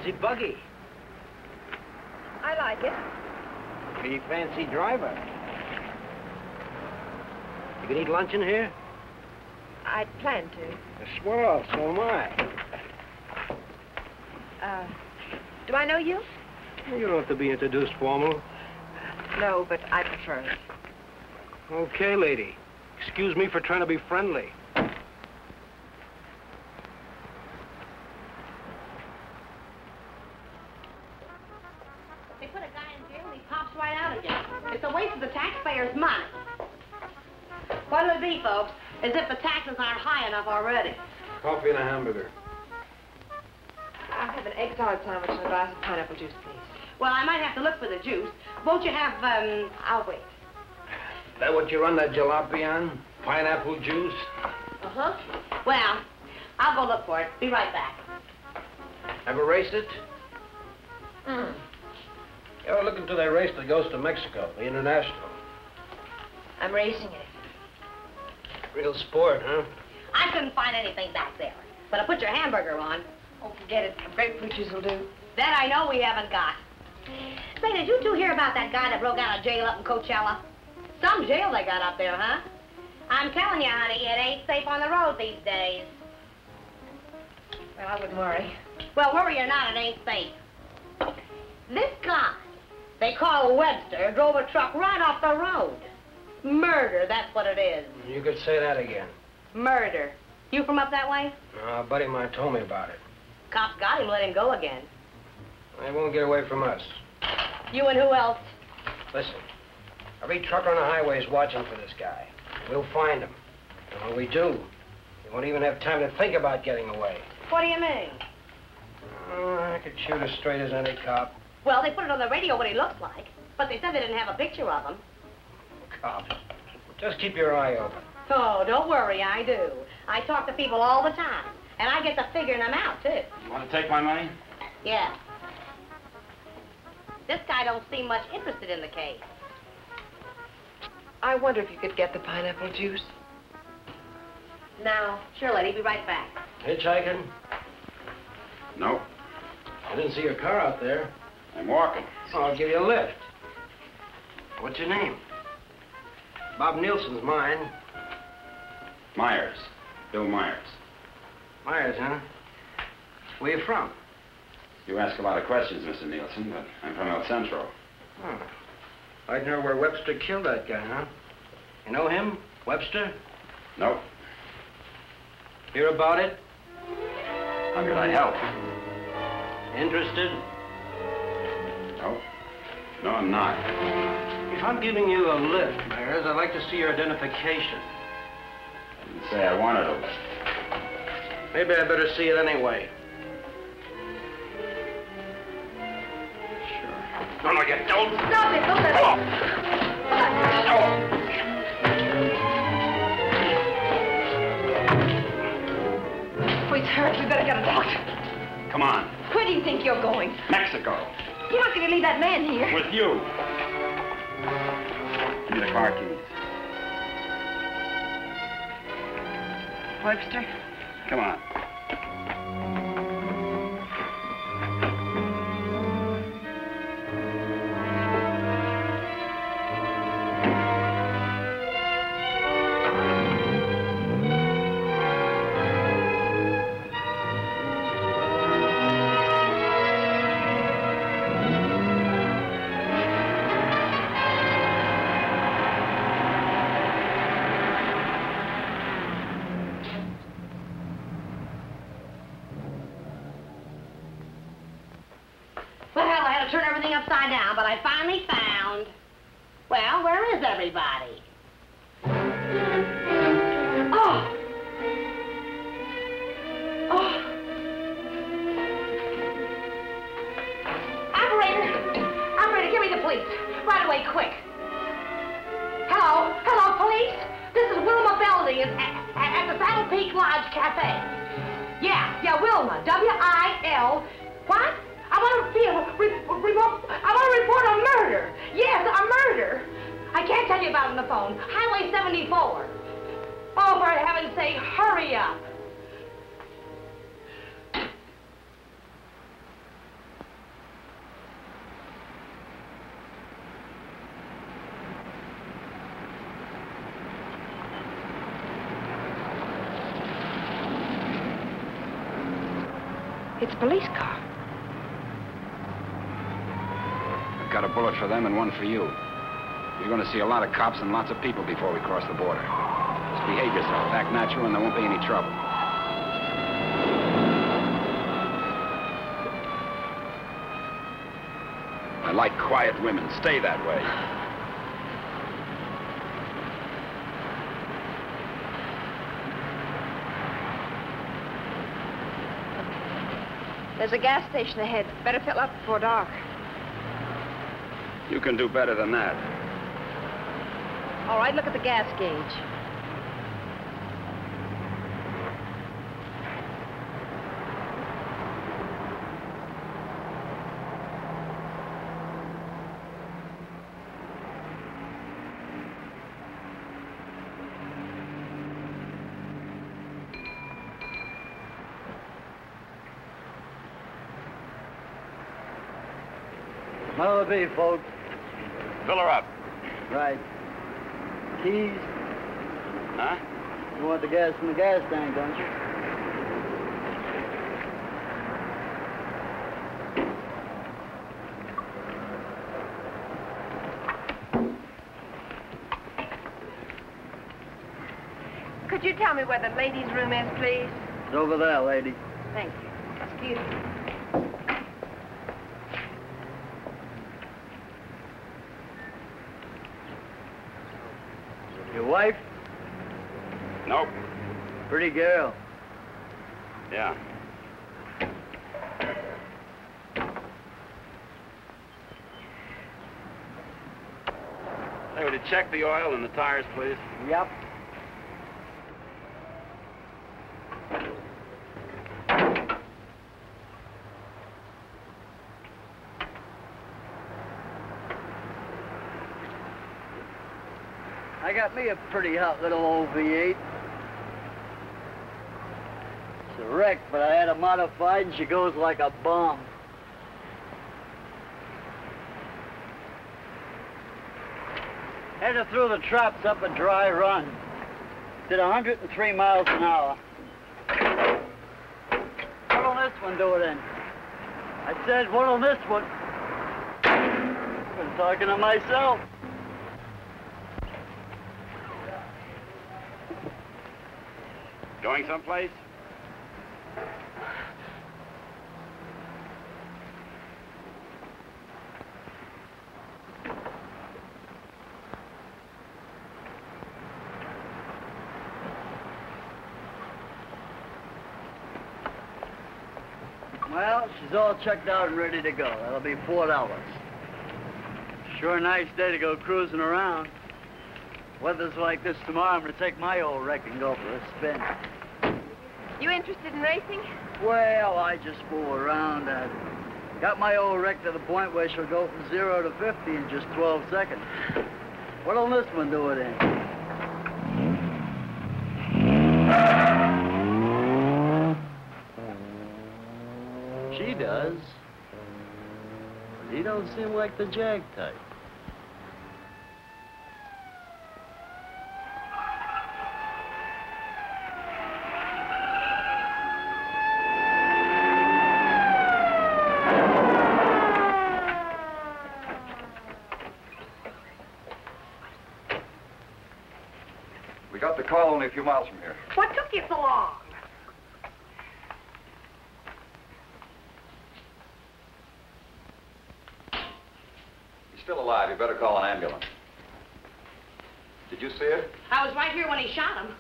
fancy buggy. I like it. Pretty fancy driver. You can eat lunch in here? I'd planned to. Swell, so am I. Do I know you? You don't have to be introduced formal. No, but I prefer it. Okay, lady. Excuse me for trying to be friendly. They put a guy in jail and he pops right out again. It's a waste of the taxpayers' money. What'll it be, folks? As if the taxes aren't high enough already. Coffee and a hamburger. I'll have an egg salad sandwich and a glass of pineapple juice, please. Well, I might have to look for the juice. Won't you have, I'll wait. Is that what you run that jalopy on? Pineapple juice? Uh-huh. Well, I'll go look for it. Be right back. Ever raced it? Mm. You ever look into that race that goes to Mexico, the International? I'm racing it. Real sport, huh? I couldn't find anything back there. But I put your hamburger on. Oh, forget it. Grapefruit juice will do. That I know we haven't got. Say, did you two hear about that guy that broke out of jail up in Coachella? Some jail they got up there, huh? I'm telling you, honey, it ain't safe on the road these days. Well, I wouldn't worry. Well, worry or not, it ain't safe. This guy, they call Webster, drove a truck right off the road. Murder, that's what it is. You could say that again. Murder. You from up that way? A buddy of mine told me about it. Cops got him, let him go again. They won't get away from us. You and who else? Listen, every trucker on the highway is watching for this guy. We'll find him. And when we do, he won't even have time to think about getting away. What do you mean? I could shoot as straight as any cop. Well, they put it on the radio what he looks like, but they said they didn't have a picture of him. Cop. Just keep your eye open. Oh, don't worry, I do. I talk to people all the time, and I get to figuring them out, too. You want to take my money? Yeah. This guy don't seem much interested in the case. I wonder if you could get the pineapple juice. Now, sure, lady, be right back. Hitchhiking? No. I didn't see your car out there. I'm walking. Oh, I'll give you a lift. What's your name? Bob Nielsen's mine. Myers. Bill Myers. Myers, huh? Where you from? You ask a lot of questions, Mr. Nielsen, but I'm from El Centro. Oh. I'd know where Webster killed that guy, huh? You know him? Webster? Nope. Hear about it? How could I help? Interested? No. No, I'm not. If I'm giving you a lift, Myers, I'd like to see your identification. I didn't say I wanted a lift. Maybe I better see it anyway. No, no, you don't. Stop it, don't let it. Oh, he's hurt. We better get a doctor. Come on. Where do you think you're going? Mexico. You're not going to leave that man here. With you. Give me the car keys. Webster? Come on. Turn everything upside down, but I finally found... Well, where is everybody? Oh! Oh! Operator, give me the police. Right away, quick. Hello? Hello, police? This is Wilma Belding at the Saddle Peak Lodge Cafe. Yeah, Wilma. W-I-L... What? I want to report a murder. Yes, a murder. I can't tell you about it on the phone. Highway 74. Oh, for heaven's sake, hurry up. It's a police car. I've got a bullet for them and one for you. You're going to see a lot of cops and lots of people before we cross the border. Just behave yourself, act natural, and there won't be any trouble. I like quiet women. Stay that way. There's a gas station ahead. Better fill up before dark. You can do better than that. All right, look at the gas gauge. What'll it be, folks? Fill her up. Right. Keys? Huh? You want the gas from the gas tank, don't you? Could you tell me where the ladies' room is, please? It's over there, lady. Thank you. Excuse me. Your wife? Nope. Pretty girl. Yeah. Hey, would you check the oil and the tires, please? Yep. I got me a pretty hot little old V8. It's a wreck, but I had her modified and she goes like a bomb. Had her through the traps up a dry run. Did 103 miles an hour. What'll this one do it in? I said, what'll this one? I've been talking to myself. Going someplace? Well, she's all checked out and ready to go. That'll be $4. Sure a nice day to go cruising around. Weather's like this tomorrow, I'm gonna take my old wreck and go for a spin. You interested in racing? Well, I just fool around. Got my old wreck to the point where she'll go from 0 to 50 in just 12 seconds. What'll this one do it in? She does. But he don't seem like the jag type. We got the call only a few miles from here. What took you so long? He's still alive. You better call an ambulance. Did you see it? I was right here when he shot him.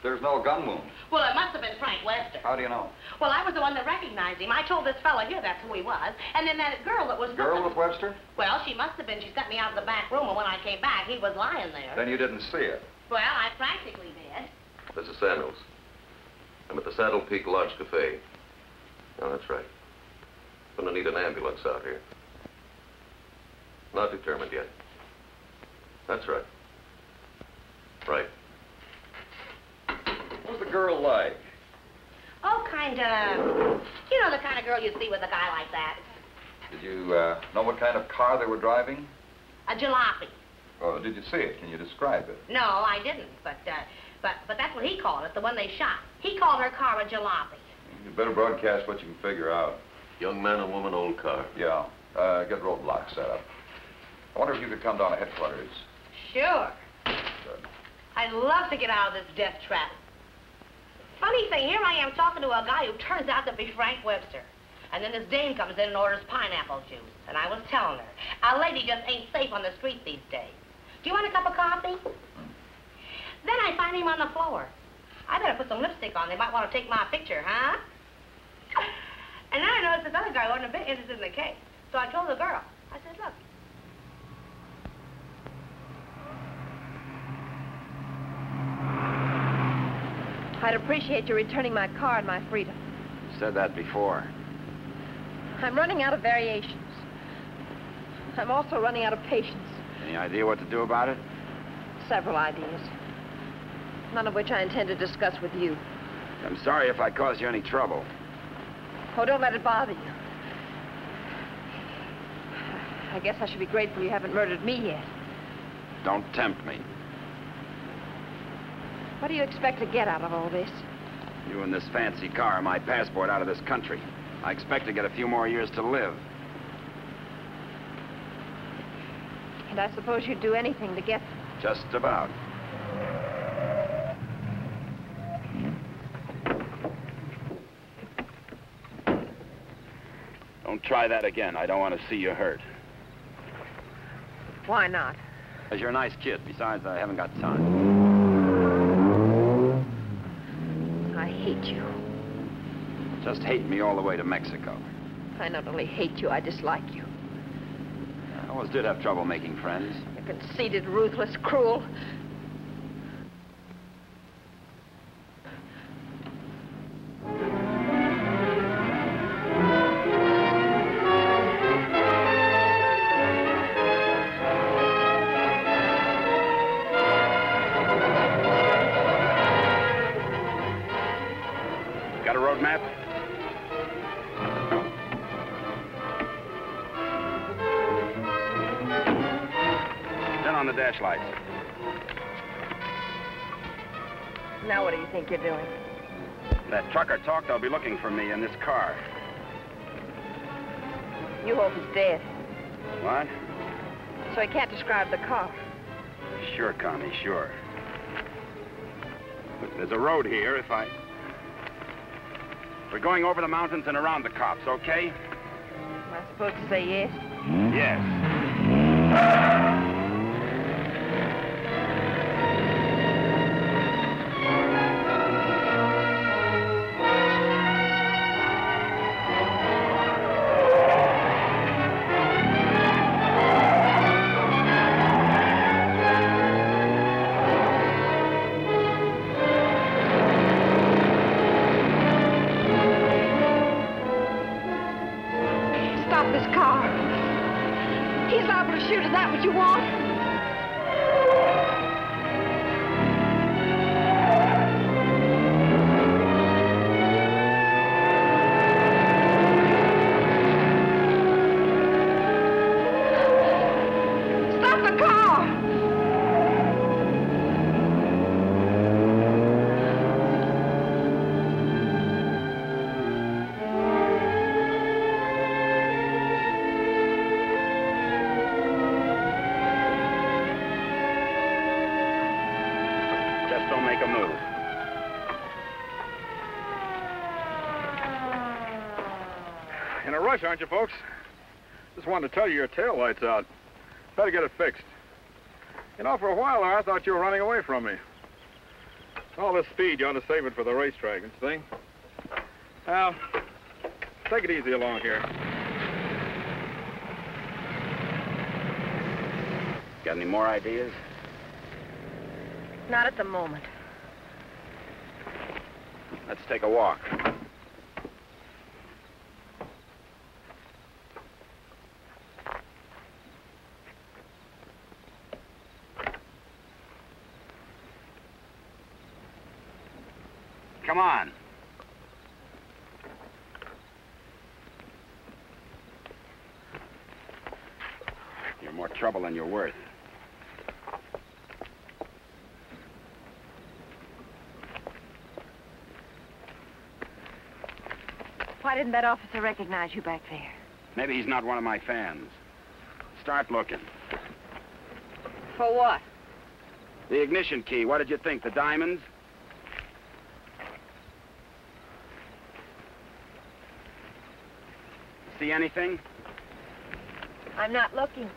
There's no gun wound. Well, it must have been Frank Webster. How do you know? Well, I was the one that recognized him. I told this fella here that's who he was. And then that girl that was with Girl him. with Webster? Well, she must have been. She sent me out of the back room, and when I came back, he was lying there. Then you didn't see it. Well, I practically did. This is Samuels. I'm at the Saddle Peak Lodge Cafe. Oh, that's right. Gonna need an ambulance out here. Not determined yet. That's right. Right. What was the girl like? Oh, kind of... You know, the kind of girl you see with a guy like that. Did you know what kind of car they were driving? A jalopy. Oh, did you see it? Can you describe it? No, I didn't, but that's what he called it, the one they shot. He called her car a jalopy. You better broadcast what you can figure out. Young man and woman, old car. Yeah. Get roadblocks set up. I wonder if you could come down to headquarters. Sure. Good. I'd love to get out of this death trap. Funny thing, here I am talking to a guy who turns out to be Frank Webster. And then this dame comes in and orders pineapple juice. And I was telling her, a lady just ain't safe on the street these days. Do you want a cup of coffee? Then I find him on the floor. I better put some lipstick on. They might want to take my picture, huh? And then I noticed this other guy wasn't a bit interested in the case. So I told the girl. I said, look. I'd appreciate you returning my car and my freedom. Said that before. I'm running out of variations. I'm also running out of patience. Any idea what to do about it? Several ideas. None of which I intend to discuss with you. I'm sorry if I caused you any trouble. Oh, don't let it bother you. I guess I should be grateful you haven't murdered me yet. Don't tempt me. What do you expect to get out of all this? You and this fancy car are my passport out of this country. I expect to get a few more years to live. And I suppose you'd do anything to get them. Just about. Don't try that again. I don't want to see you hurt. Why not? Because you're a nice kid. Besides, I haven't got time. I hate you. Just hate me all the way to Mexico. I not only hate you, I dislike you. I always did have trouble making friends. You're conceited, ruthless, cruel. Got a road map? Turn on the dash lights. Now what do you think you're doing? That trucker talked, they'll be looking for me in this car. You hope he's dead, What? so he can't describe the car. Sure, Connie, sure. Look, there's a road here We're going over the mountains and around the cops, okay? Am I supposed to say yes? Yes. Stop this car. He's liable to shoot. Is that what you want? Stop the car! Just don't make a move. In a rush, aren't you, folks? Just wanted to tell you your tail light's out. Better get it fixed. You know, for a while there, I thought you were running away from me. All this speed, you ought to save it for the racetrack and thing. Now, take it easy along here. Got any more ideas? Not at the moment. Let's take a walk. Come on. You're more trouble than you're worth. Why didn't that officer recognize you back there? Maybe he's not one of my fans. Start looking. For what? The ignition key, what did you think, the diamonds? See anything? I'm not looking.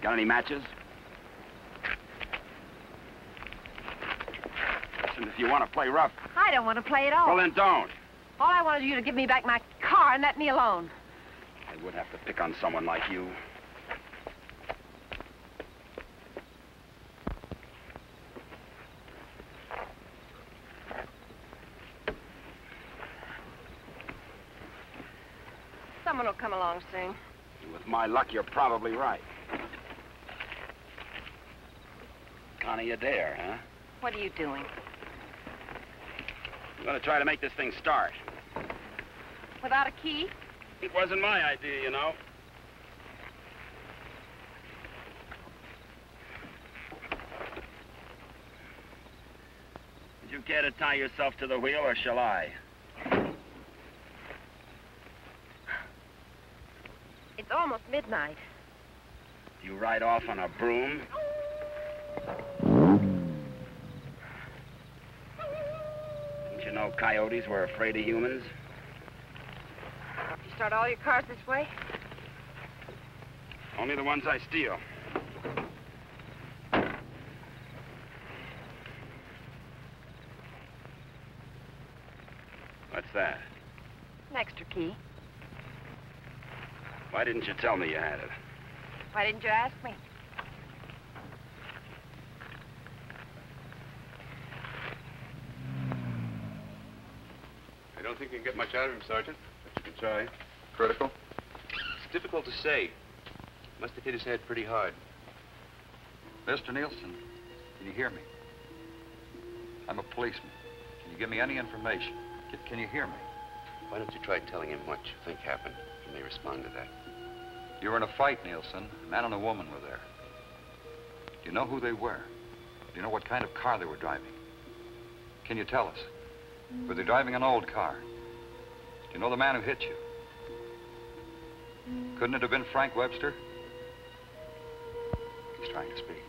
Got any matches? Listen, if you want to play rough... I don't want to play at all. Well, then don't. All I wanted you to give me back my car and let me alone. I would have to pick on someone like you. Someone will come along soon. With my luck, you're probably right. Connie, you dare, huh? What are you doing? I'm going to try to make this thing start. Without a key? It wasn't my idea, you know. Did you care to tie yourself to the wheel, or shall I? It's almost midnight. Do you ride off on a broom? Didn't you know coyotes were afraid of humans? You start all your cars this way? Only the ones I steal. What's that? An extra key. Why didn't you tell me you had it? Why didn't you ask me? I don't think you can get much out of him, Sergeant, but you can try. Critical? It's difficult to say. Must have hit his head pretty hard. Mr. Nielsen, can you hear me? I'm a policeman. Can you give me any information? Can you hear me? Why don't you try telling him what you think happened? He may respond to that. You were in a fight, Nielsen. A man and a woman were there. Do you know who they were? Do you know what kind of car they were driving? Can you tell us? Were they driving an old car? Do you know the man who hit you? Couldn't it have been Frank Webster? He's trying to speak.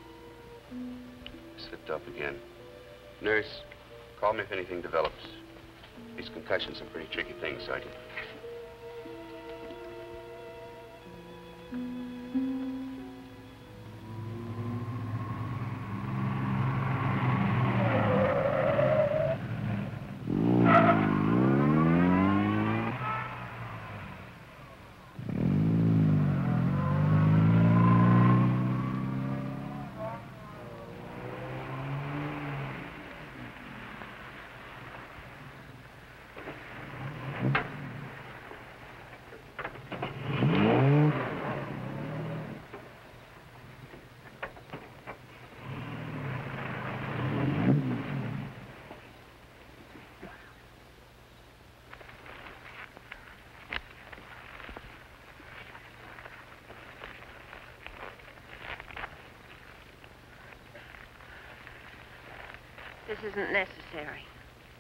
Slipped up again. Nurse, call me if anything develops. These concussions are pretty tricky things, Sergeant. This isn't necessary.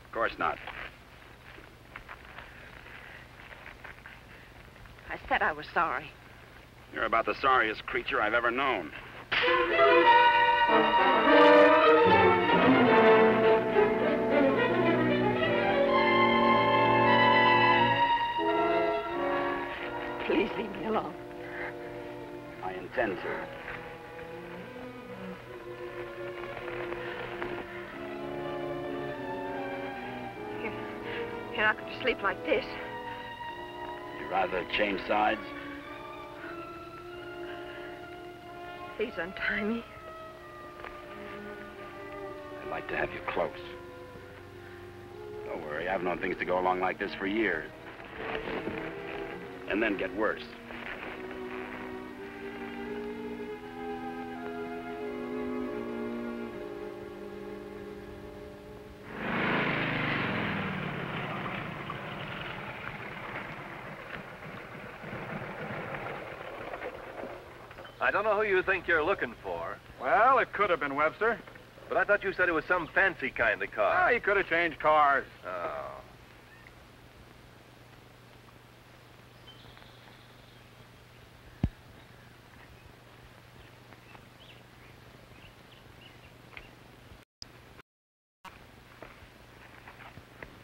Of course not. I said I was sorry. You're about the sorriest creature I've ever known. Please leave me alone. I intend to. You're not going to sleep like this. You'd rather change sides? Please untie me. I'd like to have you close. Don't worry, I've known things to go along like this for years. And then get worse. I don't know who you think you're looking for. Well, it could have been Webster. But I thought you said it was some fancy kind of car. Ah, he could have changed cars. Oh.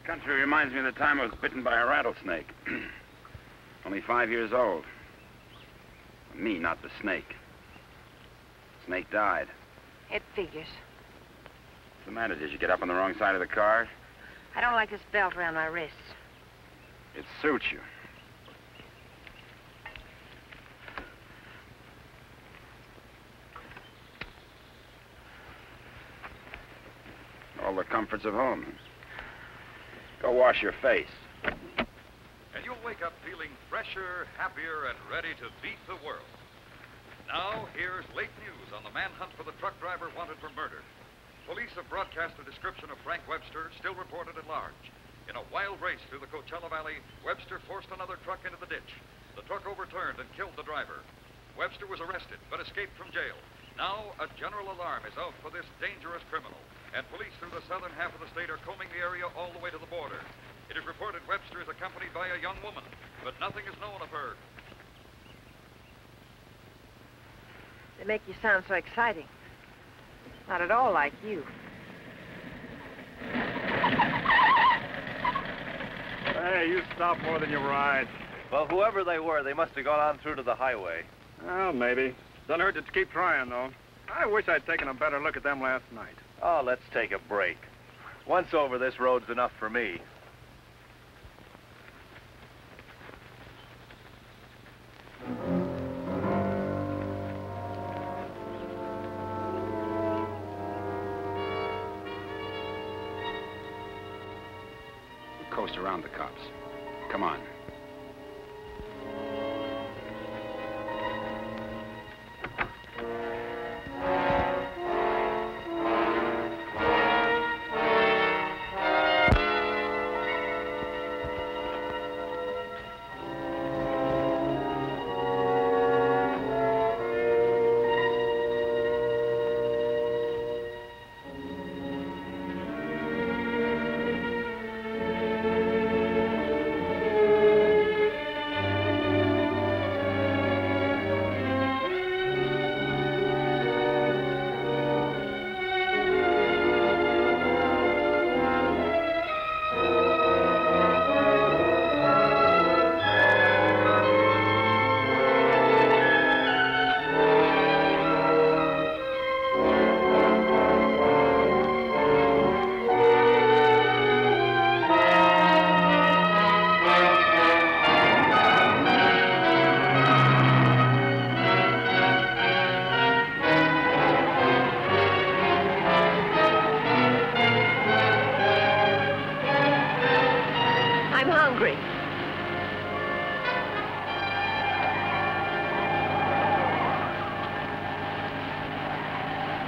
Country reminds me of the time I was bitten by a rattlesnake. Only 5 years old. Me, not the snake. Snake died. It figures. What's the matter? Did you get up on the wrong side of the car? I don't like this belt around my wrists. It suits you. All the comforts of home. Go wash your face. And you'll wake up feeling fresher, happier, and ready to beat the world. Now, here's late news on the manhunt for the truck driver wanted for murder. Police have broadcast a description of Frank Webster, still reported at large. In a wild race through the Coachella Valley, Webster forced another truck into the ditch. The truck overturned and killed the driver. Webster was arrested, but escaped from jail. Now, a general alarm is out for this dangerous criminal, and police through the southern half of the state are combing the area all the way to the border. It is reported Webster is accompanied by a young woman, but nothing is known of her. They make you sound so exciting. Not at all like you. Hey, you stop more than you ride. Well, whoever they were, they must have gone on through to the highway. Well, maybe. Doesn't hurt to keep trying, though. I wish I'd taken a better look at them last night. Oh, let's take a break. Once over, this road's enough for me. Coast around the cops. Come on.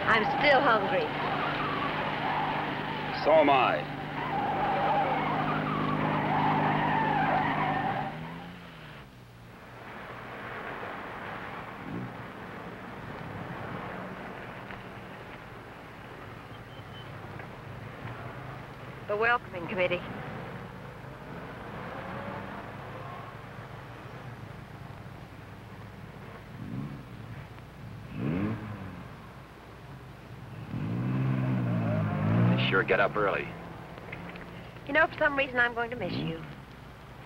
I'm still hungry. So am I. The welcoming committee. They sure get up early. You know, for some reason, I'm going to miss you.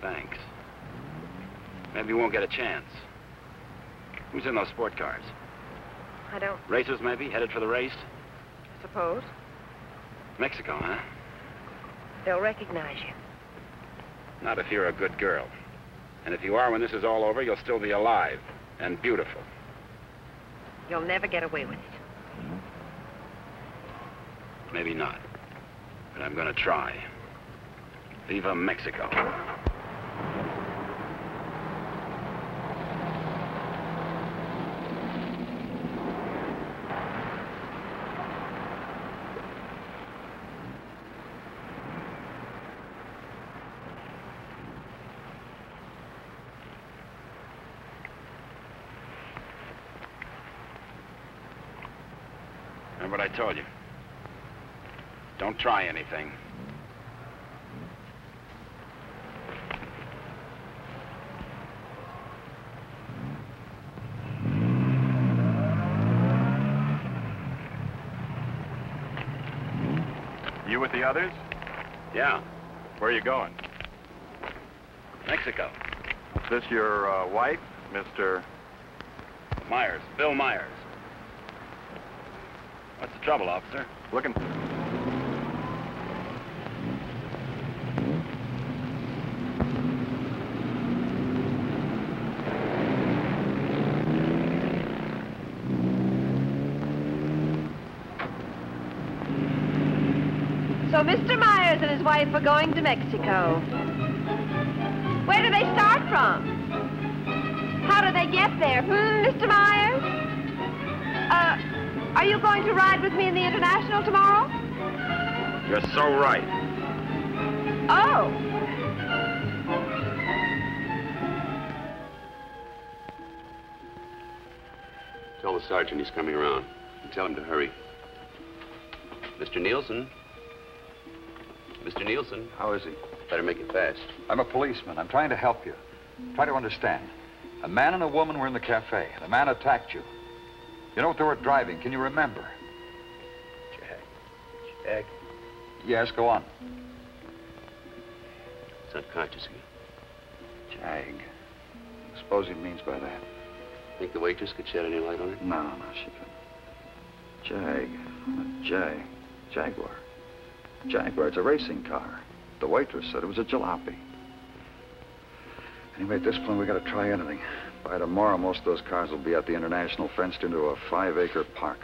Thanks. Maybe we won't get a chance. Who's in those sport cars? I don't Racers, maybe? Headed for the race? suppose. Mexico, huh? They'll recognize you. Not if you're a good girl. And if you are, when this is all over, you'll still be alive and beautiful. You'll never get away with it. Maybe not. But I'm gonna try. Viva Mexico. Remember what I told you? Don't try anything. You with the others? Yeah, Where are you going? Mexico. Is this your wife, Mr. Myers, Bill Myers. What's the trouble, officer? Looking... So Mr. Myers and his wife are going to Mexico. Where do they start from? How do they get there? Mr. Myers? Are you going to ride with me in the International tomorrow? You're so right. Oh. Tell the sergeant he's coming around. And tell him to hurry. Mr. Nielsen? Mr. Nielsen? How is he? Better make it fast. I'm a policeman. I'm trying to help you. Try to understand. A man and a woman were in the cafe. The man attacked you. You know what they were driving? Can you remember? Jag. Yes, go on. It's unconscious again. Jag. Suppose he means by that. Think the waitress could shed any light on it? No, she couldn't. Jag. Jaguar. Jaguar, it's a racing car. The waitress said it was a jalopy. Anyway, at this point, we got to try anything. By tomorrow, most of those cars will be at the International, fenced into a 5-acre park.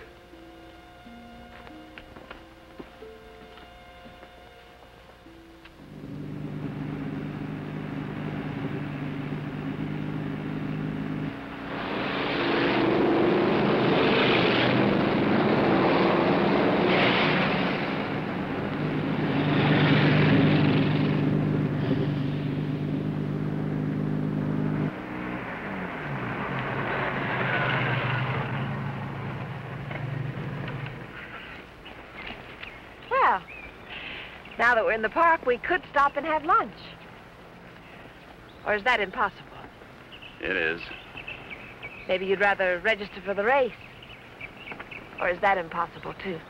Now that we're in the park, we could stop and have lunch. Or is that impossible? It is. Maybe you'd rather register for the race. Or is that impossible, too?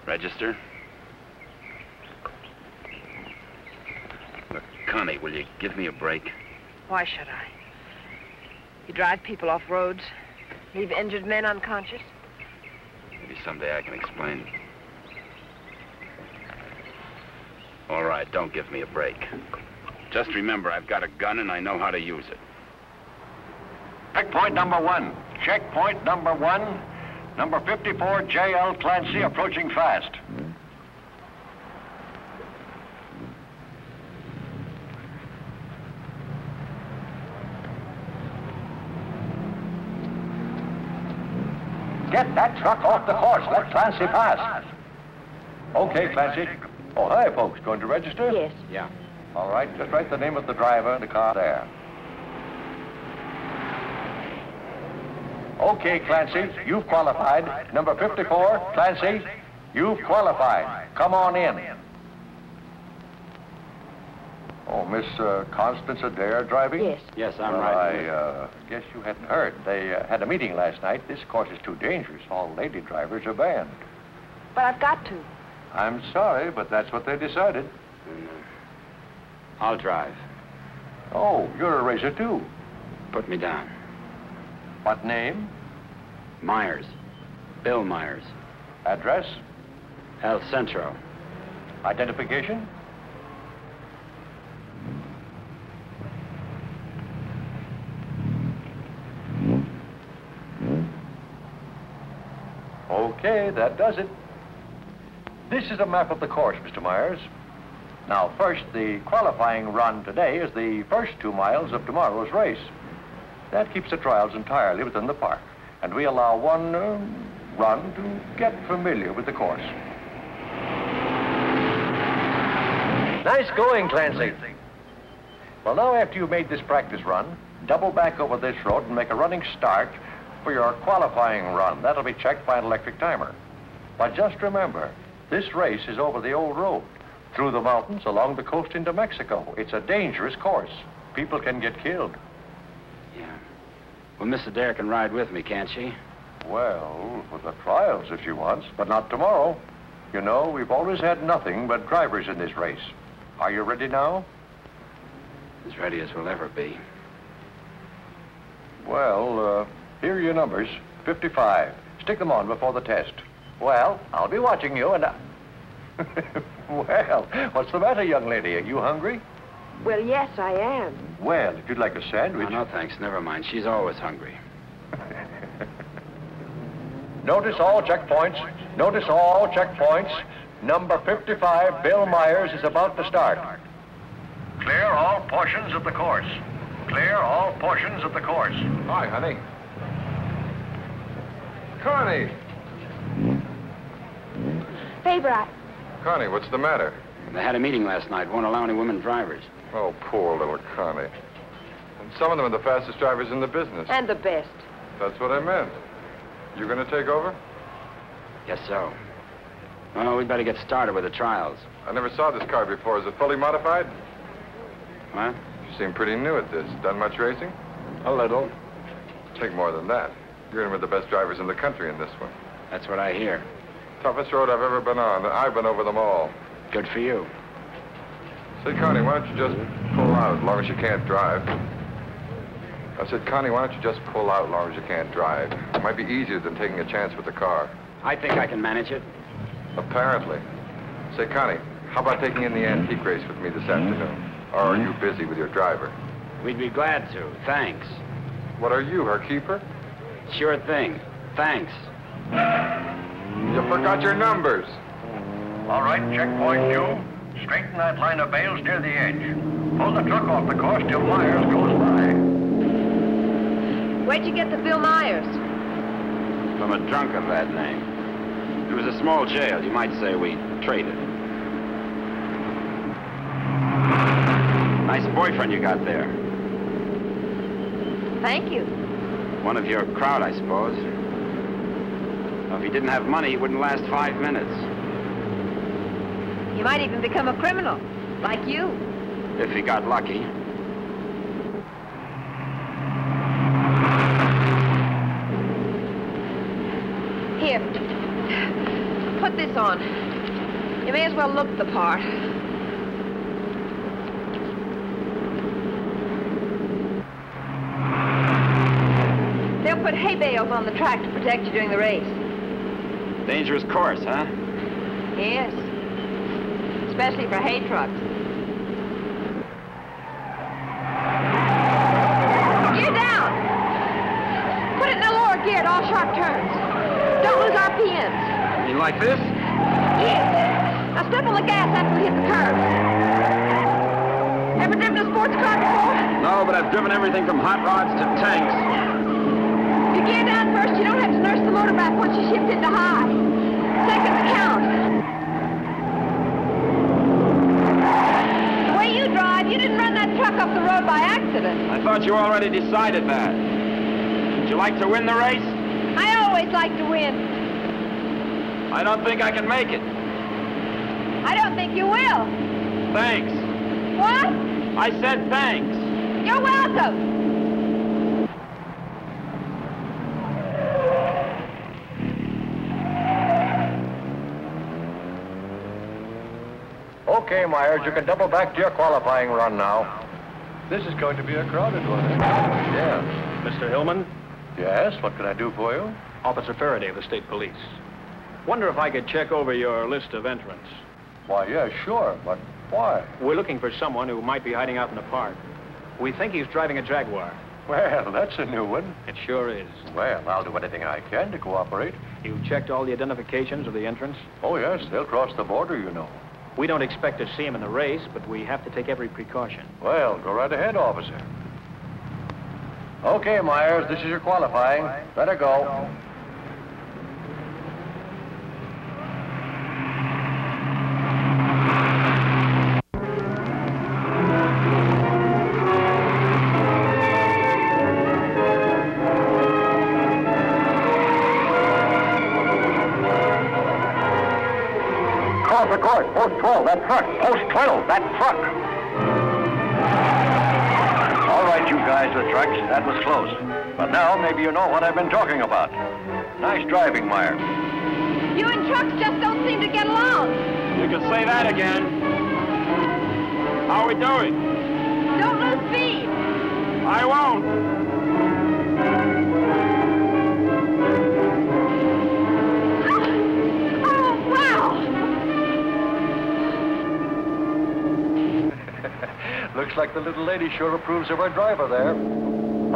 Register? Look, Connie, will you give me a break? Why should I? You drive people off roads, leave injured men unconscious. Maybe someday I can explain. All right, don't give me a break. Just remember, I've got a gun and I know how to use it. Checkpoint number 1. Checkpoint number 1. Number 54, J.L. Clancy, approaching fast. Get that truck off the course. Let Clancy pass. Okay, Clancy. Oh, hi, folks. Going to register? Yes. Yeah. All right, just write the name of the driver and the car there. Okay, Clancy, you've qualified. Number 54, Clancy, you've qualified. Come on in. Oh, Miss Constance Adair driving? Yes. Yes, I'm Well, right. I guess you hadn't heard. They had a meeting last night. This course is too dangerous. All lady drivers are banned. But I've got to. I'm sorry, but that's what they decided. I'll drive. Oh, you're a racer, too. Put me down. What name? Myers. Bill Myers. Address? El Centro. Identification? Okay, that does it. This is a map of the course, Mr. Myers. Now, first, the qualifying run today is the first 2 miles of tomorrow's race. That keeps the trials entirely within the park, and we allow one run to get familiar with the course. Nice going, Clancy. Well, now, after you've made this practice run, double back over this road and make a running start for your qualifying run. That'll be checked by an electric timer. But just remember, This race is over the old road, through the mountains, along the coast into Mexico. It's a dangerous course. People can get killed. Yeah. Well, Miss Adair can ride with me, can't she? Well, for the trials if she wants, but not tomorrow. You know, we've always had nothing but drivers in this race. Are you ready now? As ready as we'll ever be. Well, here are your numbers. 55. Stick them on before the test. Well, I'll be watching you and Well, what's the matter, young lady? Are you hungry? Well, yes, I am. Well, if you'd like a sandwich... No, thanks. Never mind. She's always hungry. Notice all checkpoints. Notice all checkpoints. Number 55, Bill Myers, is about to start. Clear all portions of the course. Clear all portions of the course. Hi, honey. Connie! Favorite. Connie, what's the matter? They had a meeting last night. Won't allow any women drivers. Oh, poor little Connie. And some of them are the fastest drivers in the business. And the best. That's what I meant. You going to take over? Guess so. Well, we'd better get started with the trials. I never saw this car before. Is it fully modified? What? You seem pretty new at this. Done much racing? A little. Take more than that. You're in with the best drivers in the country in this one. That's what I hear. Toughest road I've ever been on. I've been over them all. Good for you. Say, Connie, why don't you just pull out as long as you can't drive? I said, Connie, why don't you just pull out as long as you can't drive? It might be easier than taking a chance with the car. I think I can manage it. Apparently. Say, Connie, how about taking in the antique race with me this afternoon? Or are you busy with your driver? We'd be glad to. Thanks. What are you, her keeper? Sure thing. Thanks. You forgot your numbers. All right, checkpoint 2. Straighten that line of bales near the edge. Pull the truck off the course till Myers goes by. Where'd you get the Bill Myers? From a drunk of that name. It was a small jail. You might say we traded. Nice boyfriend you got there. Thank you. One of your crowd, I suppose. Well, if he didn't have money, he wouldn't last 5 minutes. He might even become a criminal, like you. If he got lucky. Here. Put this on. You may as well look the part. They'll put hay bales on the track to protect you during the race. Dangerous course, huh? Yes. Especially for hay trucks. Gear down! Put it in the lower gear at all sharp turns. Don't lose RPMs. You like this? Yes. Now step on the gas after we hit the curve. Ever driven a sports car before? No, but I've driven everything from hot rods to tanks. If you gear down first, you don't have to nurse the motor back once you shift into high. Seconds count. The way you drive, you didn't run that truck off the road by accident. I thought you already decided that. Would you like to win the race? I always like to win. I don't think I can make it. I don't think you will. Thanks. What? I said thanks. You're welcome. Okay, Myers, you can double back to your qualifying run now. This is going to be a crowded one. Yeah. Mr. Hillman? Yes, what can I do for you? Officer Faraday of the State Police. Wonder if I could check over your list of entrants. Why, yeah, sure, but why? We're looking for someone who might be hiding out in the park. We think he's driving a Jaguar. Well, that's a new one. It sure is. Well, I'll do anything I can to cooperate. You checked all the identifications of the entrants? Oh, yes, they'll cross the border, you know. We don't expect to see him in the race, but we have to take every precaution. Well, go right ahead, officer. Okay, Myers, this is your qualifying. Better go. off the course. Post 12, that truck. Post 12, that truck. All right, you guys with trucks, that was close. But now maybe you know what I've been talking about. Nice driving, Myers. You and trucks just don't seem to get along. You can say that again. How are we doing? Don't lose speed. I won't. Oh, wow! Looks like the little lady sure approves of our driver there.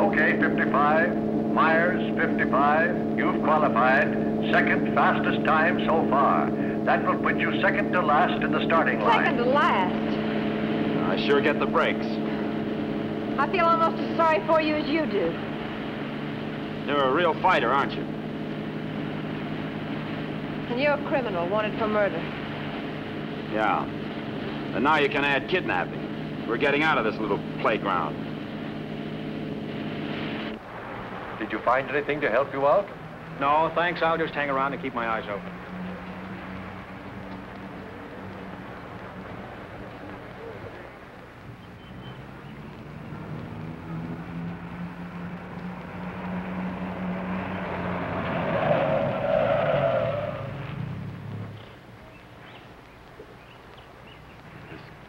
Okay, 55. Myers, 55. You've qualified. Second fastest time so far. That will put you second to last in the starting line. Second to last. I sure get the breaks. I feel almost as sorry for you as you do. You're a real fighter, aren't you? And you're a criminal wanted for murder. Yeah. And now you can add kidnapping. We're getting out of this little playground. Did you find anything to help you out? No, thanks. I'll just hang around and keep my eyes open.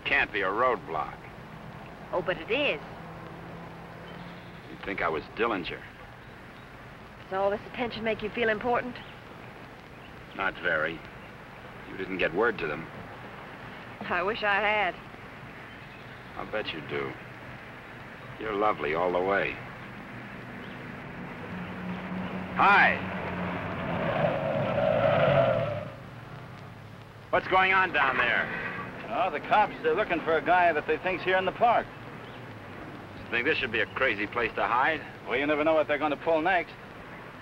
Can't be a roadblock. Oh, but it is. You'd think I was Dillinger. Does all this attention make you feel important? Not very. You didn't get word to them. I wish I had. I'll bet you do. You're lovely all the way. Hi. What's going on down there? Oh, the cops, they're looking for a guy that they think's here in the park. You think this should be a crazy place to hide? Well, you never know what they're going to pull next.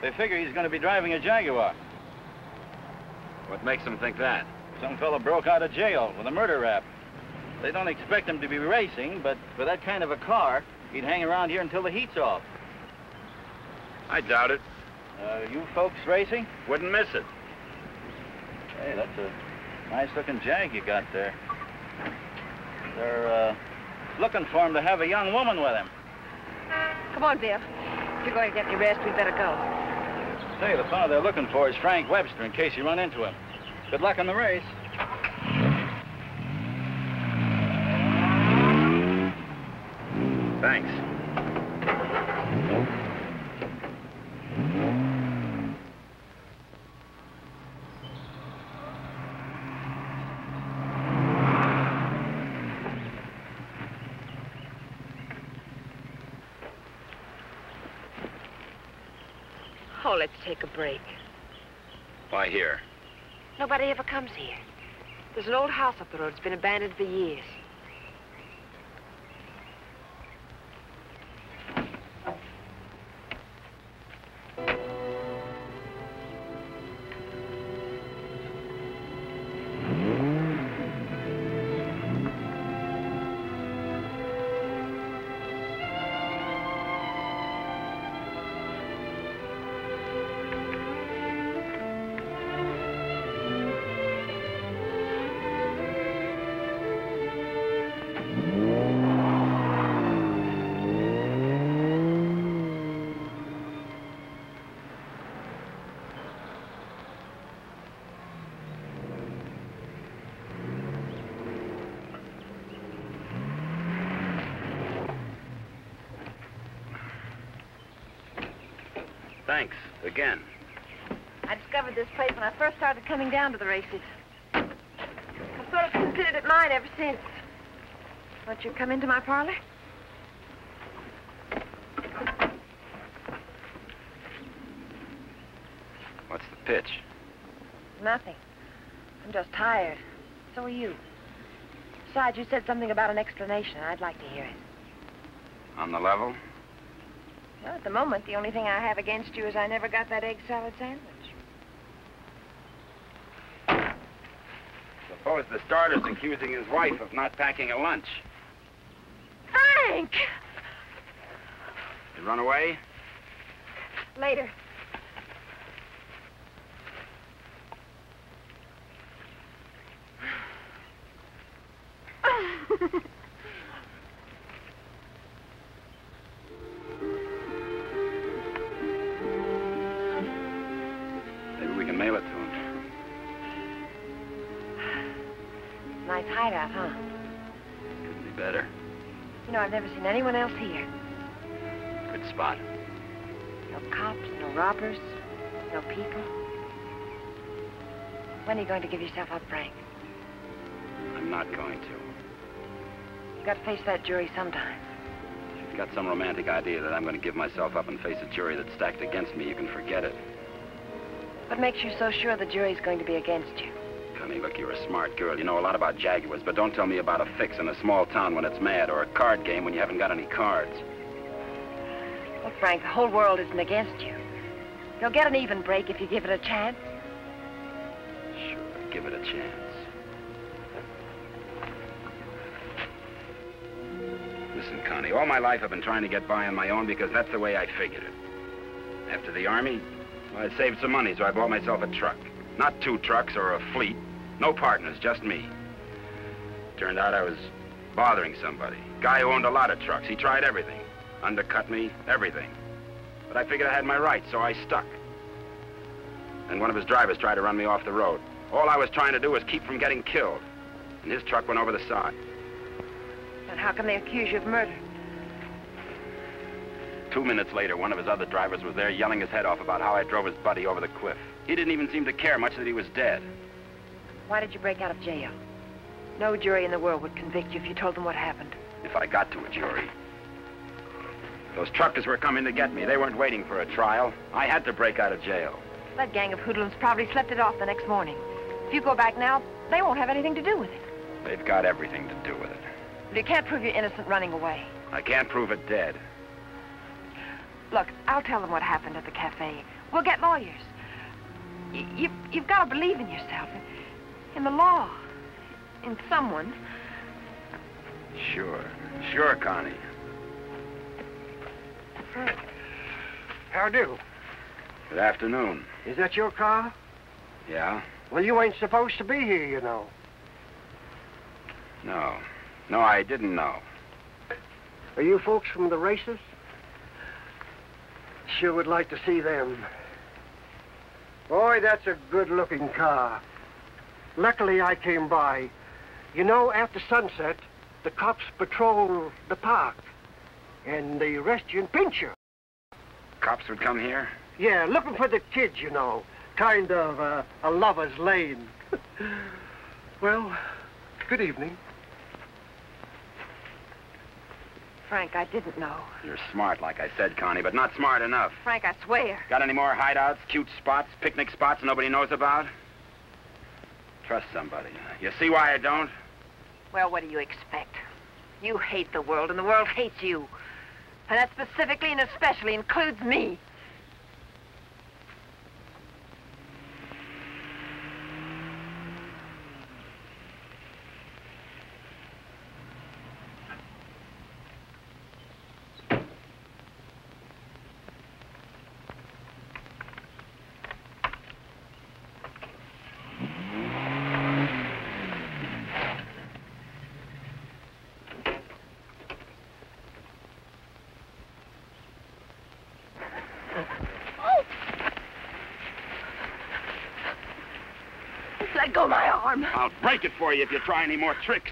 They figure he's going to be driving a Jaguar. What makes them think that? Some fella broke out of jail with a murder rap. They don't expect him to be racing, but for that kind of a car, he'd hang around here until the heat's off. I doubt it. You folks racing? Wouldn't miss it. Hey, that's a nice-looking Jag you got there. They're looking for him to have a young woman with him. Come on, Bill. If you're going to get any rest, we'd better go. Say, the fellow they're looking for is Frank Webster, in case you run into him. Good luck in the race. Thanks. Oh, let's take a break. Why here? Nobody ever comes here. There's an old house up the road. It's been abandoned for years. Thanks, again. I discovered this place when I first started coming down to the races. I've sort of considered it mine ever since. Won't you come into my parlor? What's the pitch? Nothing. I'm just tired. So are you. Besides, you said something about an explanation. I'd like to hear it. On the level? Well, at the moment, the only thing I have against you is I never got that egg salad sandwich. Suppose the starter's accusing his wife of not packing a lunch. Frank! You run away? Later. Maybe we can mail it to him. Nice hideout, huh? Couldn't be better. You know, I've never seen anyone else here. Good spot. No cops, no robbers, no people. When are you going to give yourself up, Frank? I'm not going to. You've got to face that jury sometime. If you've got some romantic idea that I'm going to give myself up and face a jury that's stacked against me, you can forget it. What makes you so sure the jury's going to be against you? Connie, look, you're a smart girl. You know a lot about Jaguars, but don't tell me about a fix in a small town when it's mad, or a card game when you haven't got any cards. Look, Frank, the whole world isn't against you. You'll get an even break if you give it a chance. Sure, give it a chance. Listen, Connie, all my life I've been trying to get by on my own because that's the way I figured it. After the Army, well, I saved some money, so I bought myself a truck. Not 2 trucks or a fleet. No partners, just me. Turned out I was bothering somebody. Guy who owned a lot of trucks. He tried everything. Undercut me, everything. But I figured I had my rights, so I stuck. And one of his drivers tried to run me off the road. All I was trying to do was keep from getting killed. And his truck went over the side. And how come they accuse you of murder? 2 minutes later, one of his other drivers was there yelling his head off about how I drove his buddy over the cliff. He didn't even seem to care much that he was dead. Why did you break out of jail? No jury in the world would convict you if you told them what happened. If I got to a jury. Those truckers were coming to get me. They weren't waiting for a trial. I had to break out of jail. That gang of hoodlums probably slept it off the next morning. If you go back now, they won't have anything to do with it. They've got everything to do with it. But you can't prove you're innocent running away. I can't prove it dead. Look, I'll tell them what happened at the cafe. We'll get lawyers. You've got to believe in yourself, in the law, in someone. Sure, Connie. How do? Good afternoon. Is that your car? Yeah? Well, you ain't supposed to be here, you know. No, I didn't know. Are you folks from the races? Sure would like to see them. Boy, that's a good-looking car. Luckily, I came by. You know, after sunset, the cops patrol the park. And they arrest you and pinch you. Cops would come here? Yeah, looking for the kids, you know. Kind of a lover's lane. Well, good evening. Frank, I didn't know. You're smart, like I said, Connie, but not smart enough. Frank, I swear. Got any more hideouts, cute spots, picnic spots nobody knows about? Trust somebody. You see why I don't? Well, what do you expect? You hate the world, and the world hates you. And that specifically and especially includes me. Let go my arm. I'll break it for you if you try any more tricks.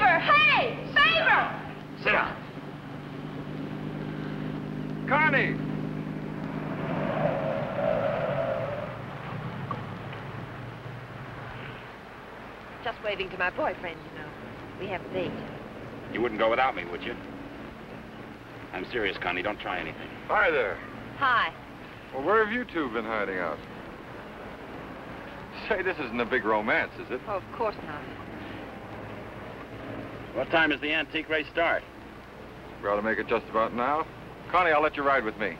Hey! Favor! Sit down. Connie! Just waving to my boyfriend, you know. We have a date. You wouldn't go without me, would you? I'm serious, Connie. Don't try anything. Hi there. Hi. Well, where have you two been hiding out? Say, this isn't a big romance, is it? Oh, of course not. What time does the antique race start? We ought to make it just about now. Connie, I'll let you ride with me.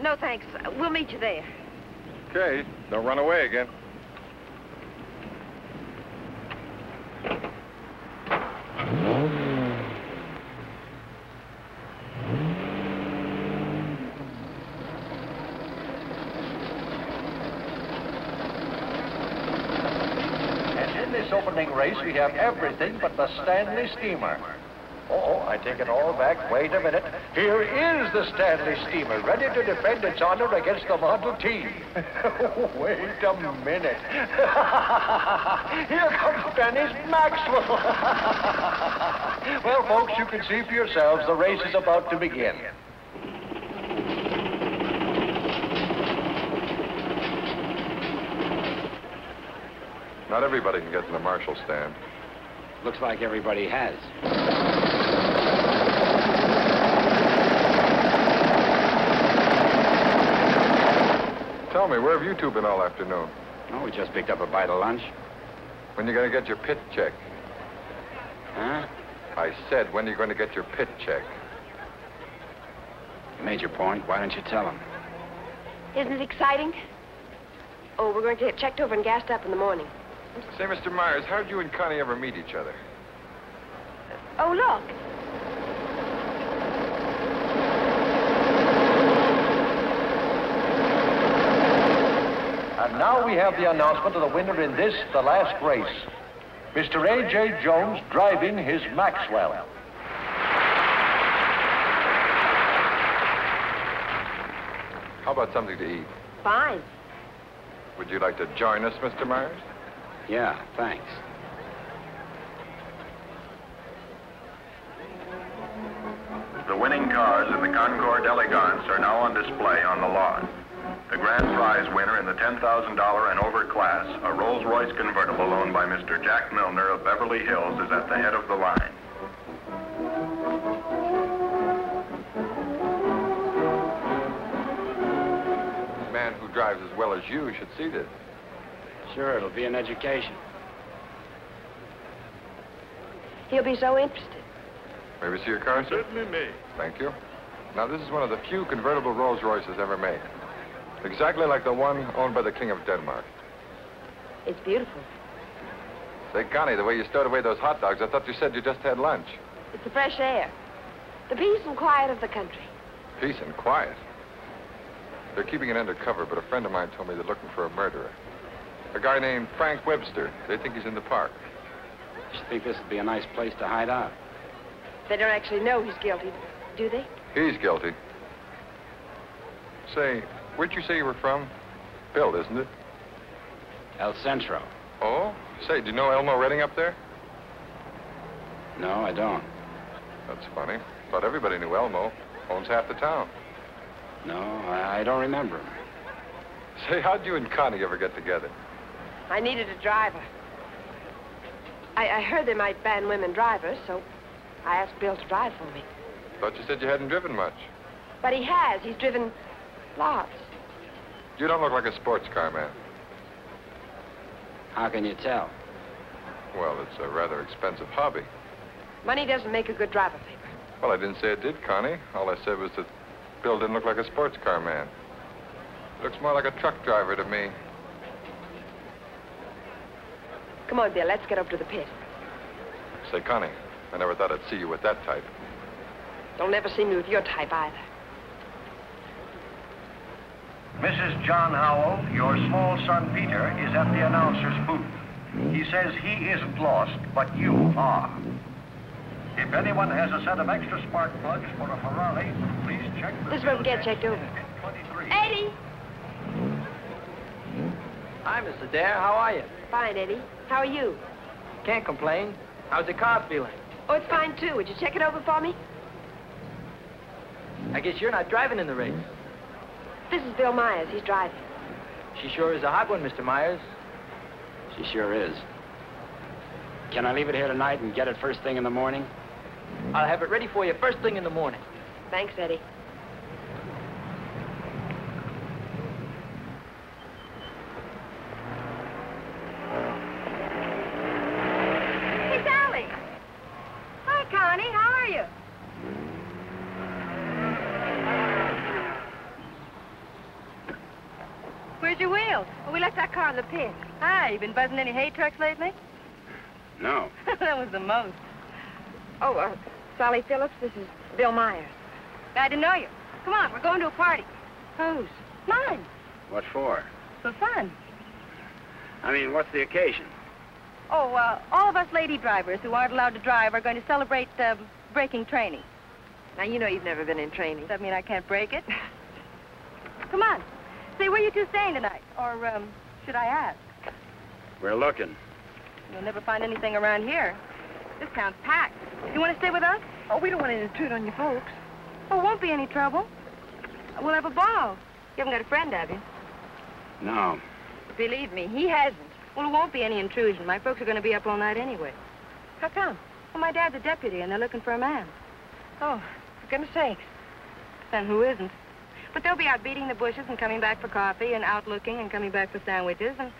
No, thanks. We'll meet you there. Okay, don't run away again. And in this opening race, we have everything but the Stanley steamer. Oh, I take it all back. Wait a minute. Here is the Stanley steamer, ready to defend its honor against the Model T. Wait a minute. Here comes Dennis Maxwell. Well, folks, you can see for yourselves the race is about to begin. Not everybody can get in the marshal stand. Looks like everybody has. Tell me, where have you two been all afternoon? Oh, we just picked up a bite of lunch. When you going to get your pit check? Huh? I said, when are you going to get your pit check? You made your point. Why don't you tell him? Isn't it exciting? Oh, we're going to get checked over and gassed up in the morning. Say, Mr. Myers, how did you and Connie ever meet each other? Oh, look. And now we have the announcement of the winner in this, the last race. Mr. A.J. Jones driving his Maxwell. How about something to eat? Fine. Would you like to join us, Mr. Myers? Yeah, thanks. The winning cars in the Concord Elegance are now on display on the lawn. The grand prize winner in the $10,000 and over class, a Rolls-Royce convertible owned by Mr. Jack Milner of Beverly Hills, is at the head of the line. A man who drives as well as you should see this. Sure, it'll be an education. He'll be so interested. May we see your car, sir? Certainly may. Thank you. Now, this is one of the few convertible Rolls-Royces ever made. Exactly like the one owned by the King of Denmark. It's beautiful. Say, Connie, the way you stowed away those hot dogs, I thought you said you just had lunch. It's the fresh air. The peace and quiet of the country. Peace and quiet. They're keeping it undercover, but a friend of mine told me they're looking for a murderer. A guy named Frank Webster. They think he's in the park. You think this would be a nice place to hide out? They don't actually know he's guilty, do they? He's guilty. Say, where'd you say you were from? Bill, isn't it? El Centro. Oh? Say, do you know Elmo Redding up there? No, I don't. That's funny. Thought everybody knew Elmo. Owns half the town. No, I don't remember him. Say, how'd you and Connie ever get together? I needed a driver. I heard they might ban women drivers, so I asked Bill to drive for me. Thought you said you hadn't driven much. But he has. He's driven lots. You don't look like a sports car man. How can you tell? Well, it's a rather expensive hobby. Money doesn't make a good driver, Paper. Well, I didn't say it did, Connie. All I said was that Bill didn't look like a sports car man. Looks more like a truck driver to me. Come on, Bill, let's get up to the pit. Say, Connie, I never thought I'd see you with that type. Don't ever see me with your type either. Mrs. John Howell, your small son Peter is at the announcer's booth. He says he isn't lost, but you are. If anyone has a set of extra spark plugs for a Ferrari, please check the... This is where we get checked over. Eddie! Hi, Mr. Dare. How are you? Fine, Eddie. How are you? Can't complain. How's the car feeling? Oh, it's fine, too. Would you check it over for me? I guess you're not driving in the race. This is Bill Myers. He's driving. She sure is a hot one, Mr. Myers. She sure is. Can I leave it here tonight and get it first thing in the morning? I'll have it ready for you first thing in the morning. Thanks, Eddie. Hey, Sally. Hi, Connie. How are you? wheels. Well, we left our car in the pit. Hi, you been buzzing any hay trucks lately? No. That was the most. Oh, Sally Phillips, this is Bill Myers. Glad to know you. Come on, we're going to a party. Whose? Mine. What for? For fun. I mean, what's the occasion? Oh, all of us lady drivers who aren't allowed to drive are going to celebrate braking training. Now, you know you've never been in training. Does that mean I can't break it? Come on. Say, where you two staying tonight? Or, should I ask? We're looking. You'll never find anything around here. This town's packed. You want to stay with us? Oh, we don't want to intrude on your folks. Oh, won't be any trouble. We'll have a ball. You haven't got a friend, have you? No. Believe me, he hasn't. Well, it won't be any intrusion. My folks are going to be up all night anyway. How come? Well, my dad's a deputy, and they're looking for a man. Oh, for goodness sakes. Then who isn't? But they'll be out beating the bushes and coming back for coffee and out looking and coming back for sandwiches and...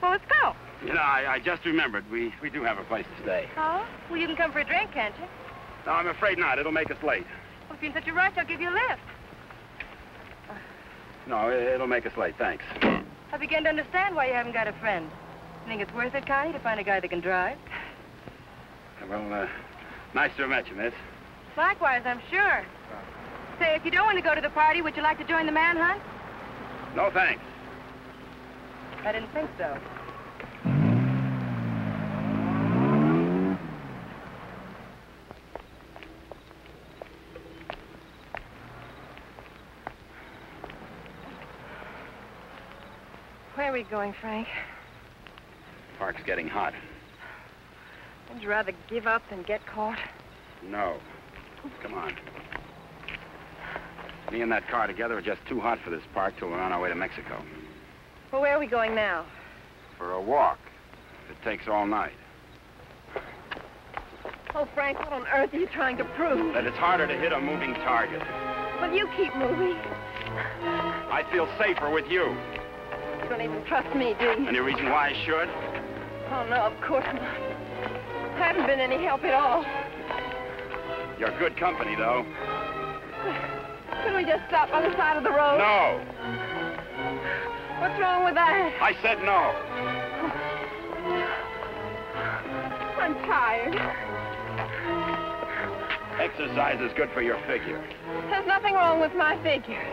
Well, let's go. You know, I just remembered. We do have a place to stay. Oh? Well, you can come for a drink, can't you? No, I'm afraid not. It'll make us late. Well, if you're in such a rush, I'll give you a lift. No, it'll make us late. Thanks. I begin to understand why you haven't got a friend. You think it's worth it, Connie, to find a guy that can drive? Well, nice to have met you, miss. Likewise, I'm sure. Say, if you don't want to go to the party, would you like to join the manhunt? No, thanks. I didn't think so. Where are we going, Frank? Park's getting hot. Would you rather give up than get caught? No. Come on. Me and that car together are just too hot for this park till we're on our way to Mexico. Well, where are we going now? For a walk. If it takes all night. Oh, Frank, what on earth are you trying to prove? That it's harder to hit a moving target. Well, you keep moving. I feel safer with you. You don't even trust me, do you? Any reason why I should? Oh, no, of course not. I haven't been any help at all. You're good company, though. Couldn't we just stop on the side of the road? No. What's wrong with that? I said no. I'm tired. Exercise is good for your figure. There's nothing wrong with my figure.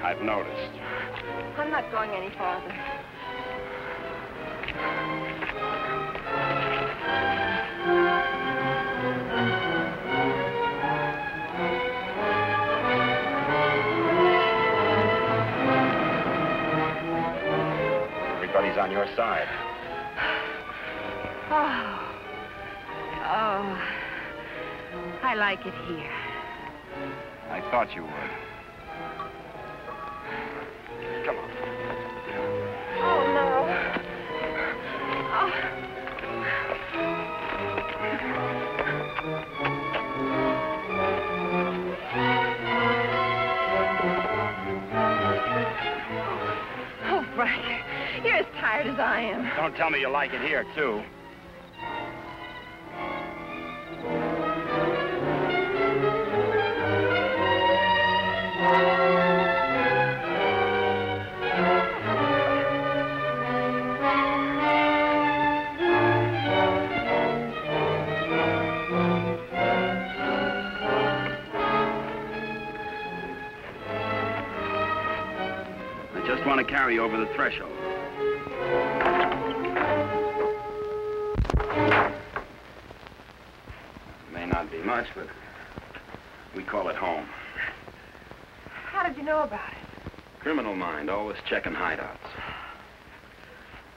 I've noticed. I'm not going any farther. Everybody's on your side. Oh, I like it here. I thought you would. Come on. Oh, no. Oh, Frank, you're as tired as I am. Don't tell me you like it here, too. I want to carry you over the threshold. May not be much, but we call it home. How did you know about it? Criminal mind, always checking hideouts.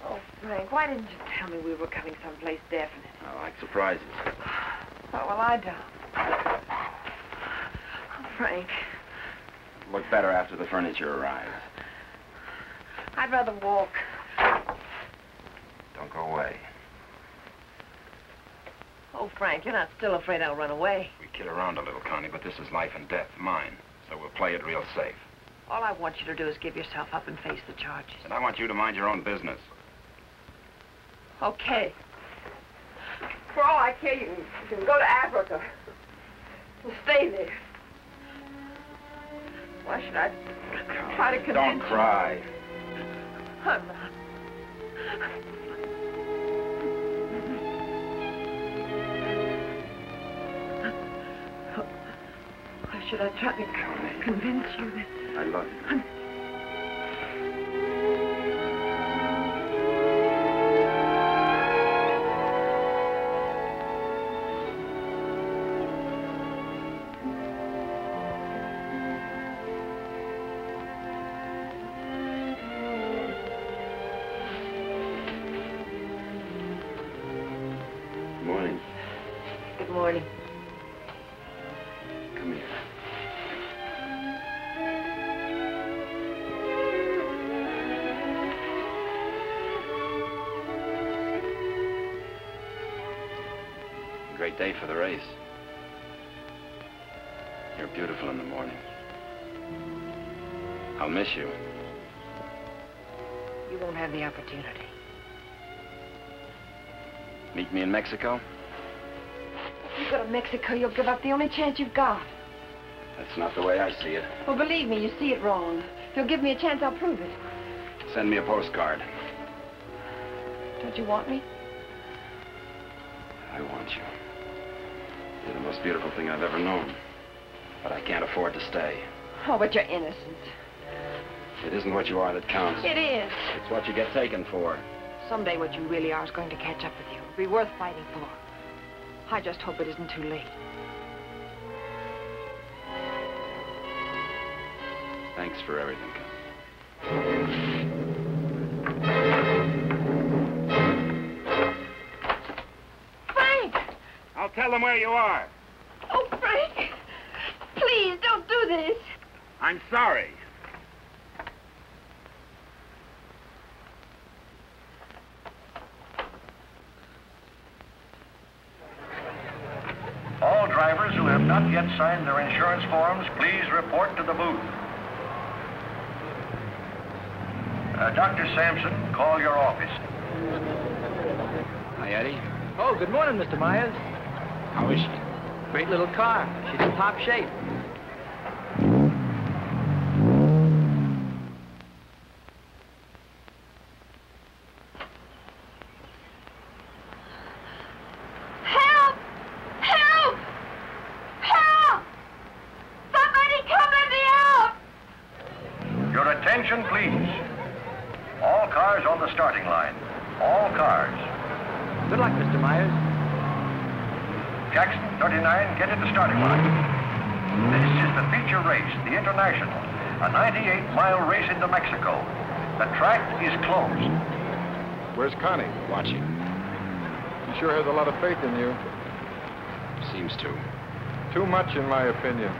Oh, Frank, why didn't you tell me we were coming someplace definite? I like surprises. Oh, well, I don't. Oh, Frank. Look better after the furniture arrives. I'd rather walk. Don't go away. Oh, Frank, you're not still afraid I'll run away. We kid around a little, Connie, but this is life and death, mine. So we'll play it real safe. All I want you to do is give yourself up and face the charges. And I want you to mind your own business. Okay. For all I care, you can go to Africa. And stay there. Why should I try to convince Don't cry. I'm not. Why should I try to convince you that... I love you. Good morning. Come here. Great day for the race. You're beautiful in the morning. I'll miss you. You won't have the opportunity. Meet me in Mexico? If you go to Mexico, you'll give up the only chance you've got. That's not the way I see it. Well, believe me, you see it wrong. If you'll give me a chance, I'll prove it. Send me a postcard. Don't you want me? I want you. You're the most beautiful thing I've ever known. But I can't afford to stay. Oh, but you're innocent. It isn't what you are that counts. It is. It's what you get taken for. Someday what you really are is going to catch up with you. It'll be worth fighting for. I just hope it isn't too late. Thanks for everything. Frank! I'll tell them where you are. Oh, Frank! Please, don't do this. I'm sorry. All drivers who have not yet signed their insurance forms, please report to the booth. Dr. Sampson, call your office. Hi, Eddie. Oh, good morning, Mr. Myers. How is she? Great little car. She's in top shape. Help! Help! Help! Somebody come let me out! Your attention, please. All cars on the starting line. All cars. Good luck, Mr. Myers. Jackson, 39, get at the starting line. This is the feature race, the International, a 98-mile race into Mexico. The track is closed. Where's Connie? Watching. She sure has a lot of faith in you. Seems to. Too much, in my opinion.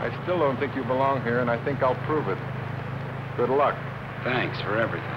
I still don't think you belong here, and I think I'll prove it. Good luck. Thanks for everything.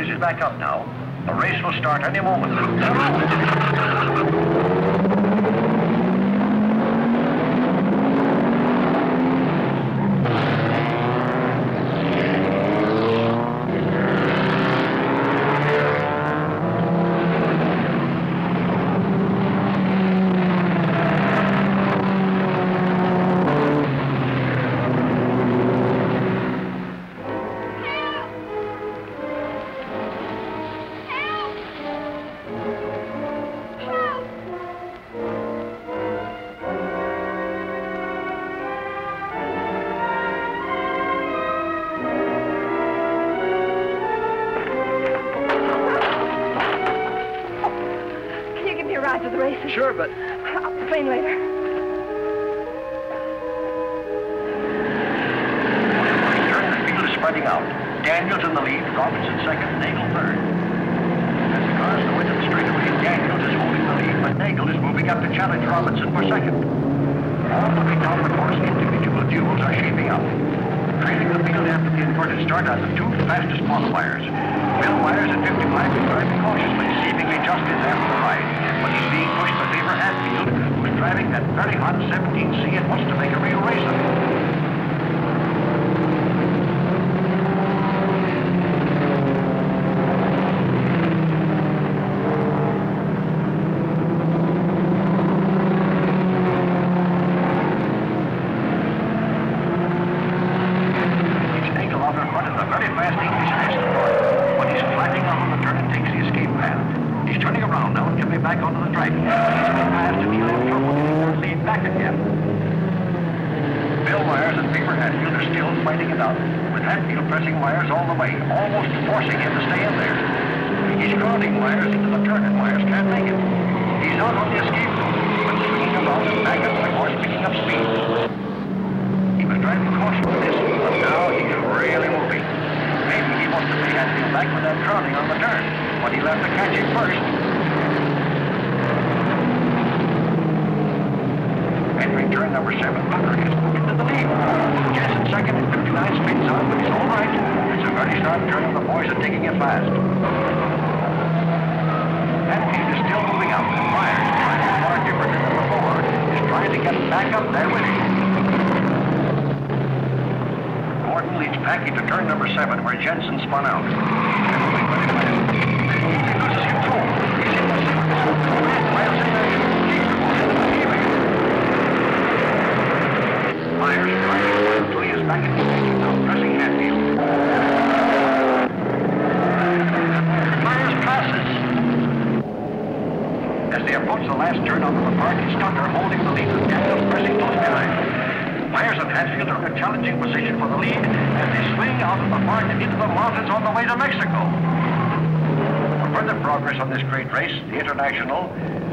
Is back up now. The race will start any moment. the races? Sure, but... I'll complain later. Spreading out. Daniels in the lead, Robinson second, Nagel third. As the cars go into the straightaway, Daniels is holding the lead, but Nagel is moving up to challenge Robinson for second. All looking down the course, individual duels are shaping up. Trailing the field after the inverted start are the two fastest qualifiers. Bill Myers at 55 is driving cautiously, seemingly just in after the ride, but he's being pushed by Beaver Hatfield, who's driving that very hot 17C and wants to make a real race of it.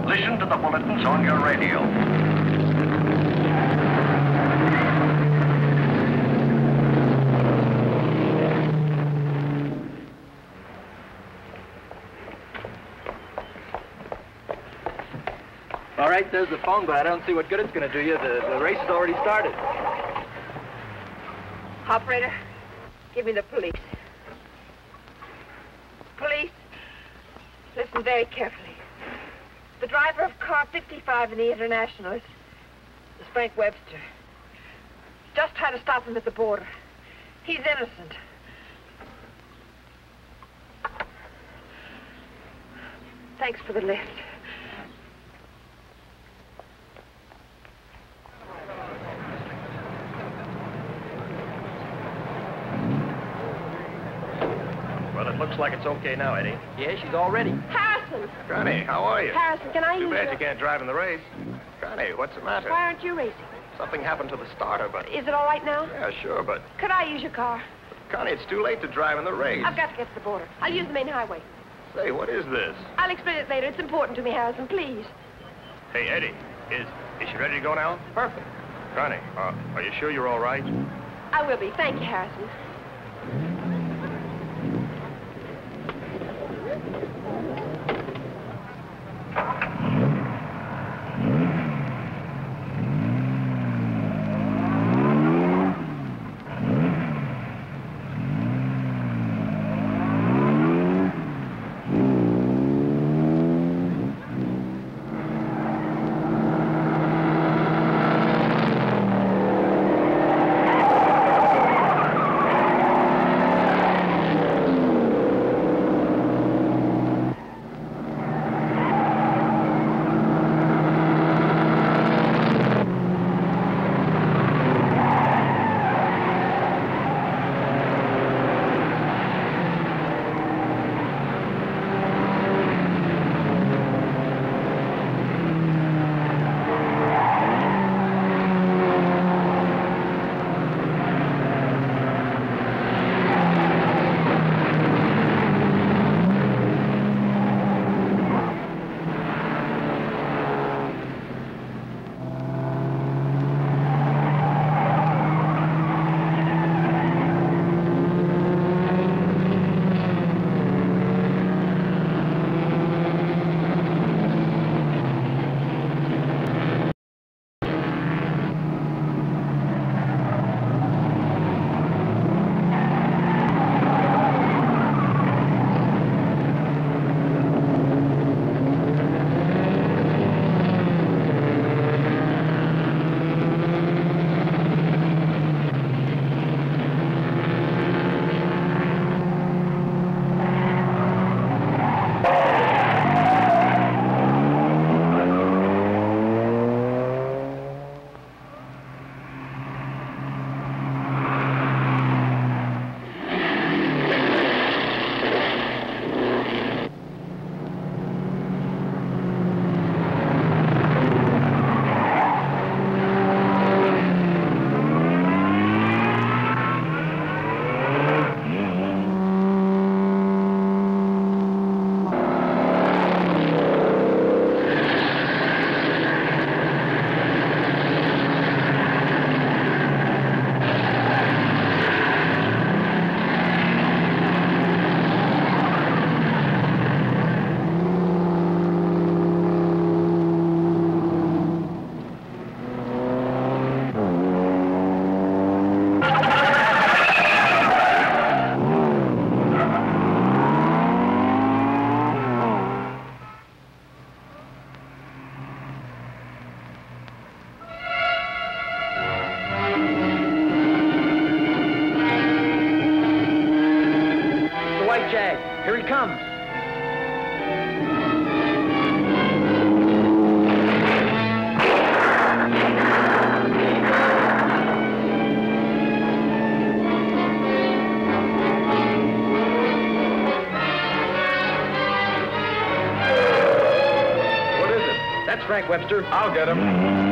Listen to the bulletins on your radio. All right, there's the phone, but I don't see what good it's going to do you. The race has already started. Operator, give me the police. Police, listen very carefully. The driver of car 55 in the International is Frank Webster. Just tried to stop him at the border. He's innocent. Thanks for the lift. Well, it looks like it's okay now, Eddie. Yeah, she's all ready. Harrison! Connie, how are you? Harrison, can I Too use bad your... you can't drive in the race. Connie, what's the matter? Why aren't you racing? Something happened to the starter, but... Is it all right now? Yeah, sure, but... Could I use your car? Connie, it's too late to drive in the race. I've got to get to the border. I'll use the main highway. Say, what is this? I'll explain it later. It's important to me, Harrison, please. Hey, Eddie, is she ready to go now? Perfect. Connie, are you sure you're all right? I will be. Thank you, Harrison. comes. That's Frank Webster. I'll get him.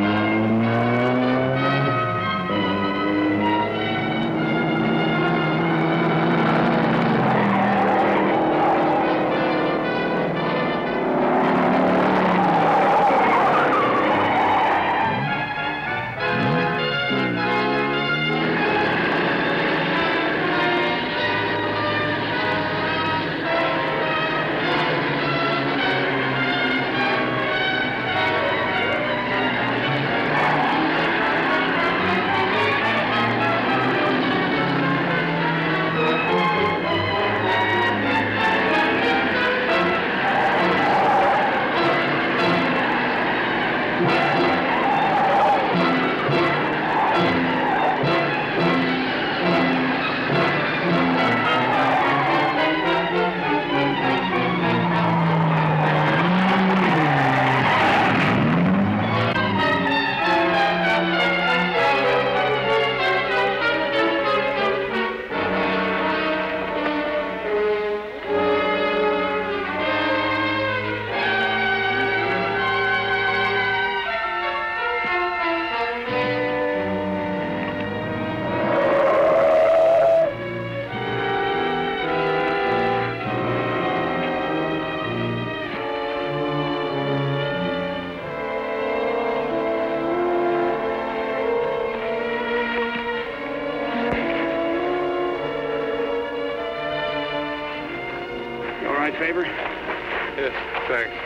Favor? Yes, thanks.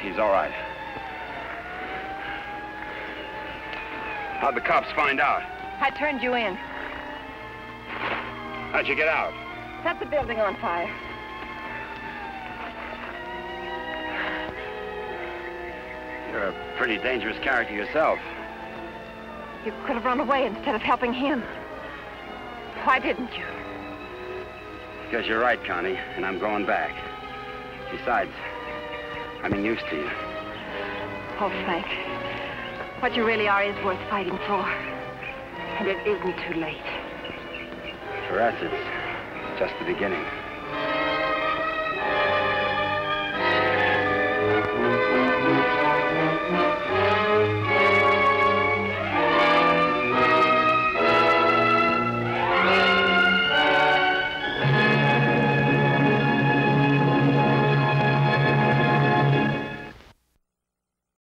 He's all right. How'd the cops find out? I turned you in. How'd you get out? Set the building on fire. You're a pretty dangerous character yourself. You could have run away instead of helping him. Why didn't you? Because you're right, Connie, and I'm going back. Besides, I'm in use to you. Oh, Frank, what you really are is worth fighting for. And it isn't too late. For us, it's just the beginning.